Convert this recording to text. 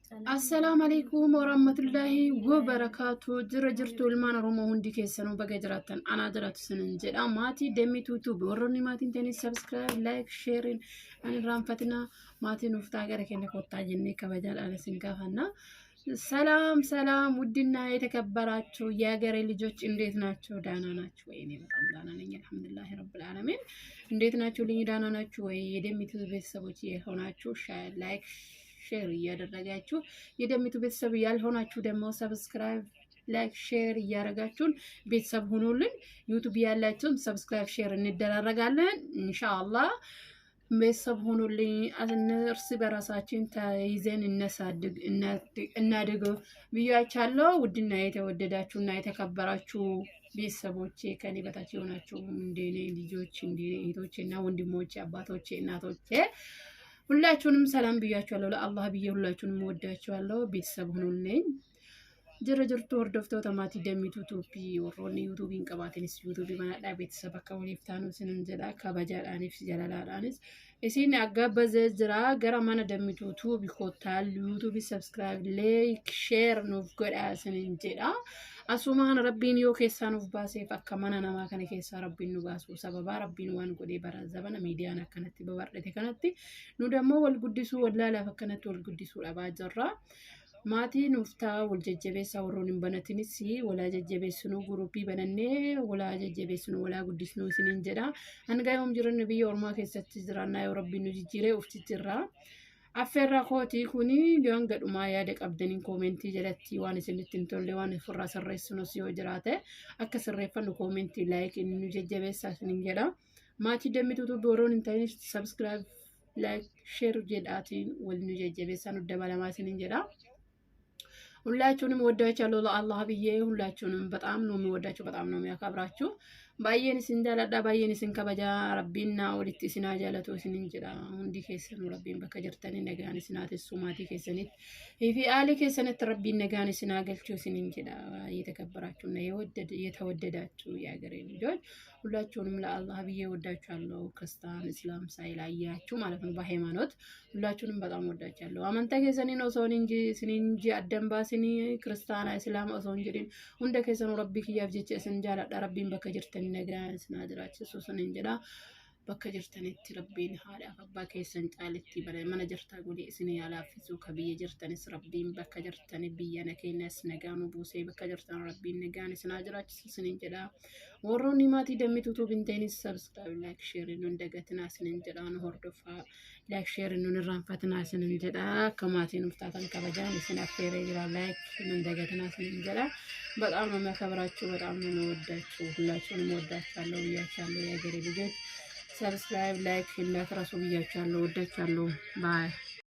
السلام عليكم ورحمة الله وبركاته. جرجرتو المان رومو هندي كيسانو بجراتن أنا درات سننجل ماتي دمي توتوب وروني ماتين تاني سبسكرايب لايك شيرين أنا رام فتنا ماتي نفتاجر كأنك وطاجني كبجال أنا سنكافنا. سلام ودنا يتكبراتشو يا جري لجوج إنديت ناتشو دانا ناتشو ويني بقام دانا نيجي الحمد لله رب العالمين إنديت ناتشو لي دانا ناتشو ويدمي توتوب سبوتي هوناتشو شايل لايك ሼር እያደረጋችሁ የደሚቱ ቤተሰብ ያልሆናችሁ ደግሞ ሰብስክራይብ ላይክ ሼር እያደረጋችሁን ቤተሰብ ሁኑልን። ዩቲዩብ ያላችሁን ሰብስክራይብ ሼር እንደራረጋለን ኢንሻአላህ። ቤተሰብ ሁኑልኝ። እርስ በራሳችን ተይዘን እናድግ ብያችኋለሁ። ውድና የተወደዳችሁና የተከበራችሁ ቤተሰቦቼ ከኔ በታች የሆናችሁ እንደኔ ልጆች እንደኔ እህቶቼና ወንድሞቼ አባቶቼ እናቶቼ ሁላችሁንም ሰላም ብያችኋለሁ። ለአላህ ብዬ ሁላችሁንም ወዳችኋለሁ። ቤተሰብ ሁኑልኝ። ጀረጀርቱ ወርደፍተው ተማቲ ደሚቱ ቱፒ ወሮኒ ዩቲዩብ እንቀባቴንስ ዩቲዩብ ማናዳ ቤተሰብ አካውሊፍታኑ ስንንጀላ ካባጃል አኒፍስ ጀላላላንስ እሲን አጋበዘ ዝራ ገራማና ደሚቱ ቱቢ ኮታል ዩቲዩብ ሰብስክራይብ ላይክ ሼር ኑፍ ጎዳ ስንንጀላ أسومان ربين يو كيسان وفباسي فكمانا نما كان كيسا ربين نباسو سببا ربين وان قدي برا زبانا ميديانا كانت ببردتي كانت ندمو والقدسو واللالا فكانت والقدسو الأبا جرا ماتي نفتا والججبيسا ورون بناتنسي ولا ججبيسنو غروبي بناني ولا ججبيسنو ولا قدسنو سنين جدا هنقا يوم جرى النبي ورما كيسا تجرانا يا ربين نجيري وفتجرا أفرّا خوتي كوني ليون قد ما يادك أبدين كومنتي جلتي واني سنتين تولي واني فرّا سرّيس نوسيو جراته أكسر ريفن كومنتي لايك إنه ججبه ساسنين جلا ما تدمي توتو بورون انتاينش سبسكرايب لايك شير جداتين والنو ججبه سانو دبالا ما سنين جلا ሁላችሁንም ወዳችኋለሁ ለአላህ ብዬ ሁላችሁንም በጣም ነው የሚወዳችሁ በጣም ነው የሚያከብራችሁ ባየን ሲንዳላዳ ባየን ሲንከበጃ ረቢና ወልቲ ሲናጃለቶ ሲንንጅራ እንዲ ከሰኑ ረቢን በከጀርተኒ ነጋኒ ሲናት ሱማቲ ከሰኒት ይፊ አሊ ከሰነት ረቢን ነጋኒ ሲናገልቹ ሲንንጅራ እየተከበራችሁና የተወደዳችሁ ያገሬ ልጆች ሁላችሁንም ለአላህ ብዬ ወዳችኋለሁ ክርስቲያን እስላም ሳይላያችሁ ማለት ነው በሃይማኖት ሁላችሁንም በጣም ወዳችኋለሁ አመንታ ከሰኒ ነው ሶንንጂ ሲንንጂ አደምባ سني كريستيان إسلام أصلا جرين عندك كيسان ربك يفجت سنجالة ربين بكجرتني نجران سنادرات سوسن إنجلا بكجرتني تربين هذا أباك كيسان قالتي بلا ما نجرتا قولي سني على فيسوك بيجرتني ربين بكجرتني بيانا كيناس نجانو بوسي بكجرتني ربين نجان سنادرات سوسن إنجلا وروني ما تدمي توتو بنتيني سبسكرايب لايك شير إنه ندقتنا سننجلا نهردفا لايك شير إنه نرانفتنا سننجلا كما تنفتاتن كبجان سنفيري لايك ندقتنا سننجلا በጣም ነው ማከብራችሁ በጣም ነው ወዳችሁ ሁላችሁንም ወዳችኋለሁ ብያችኋለሁ ያገሬ ልጆች ሰብስክራይብ ላይክ እንዳትረሱ ብያችኋለሁ ወዳችኋለሁ ባይ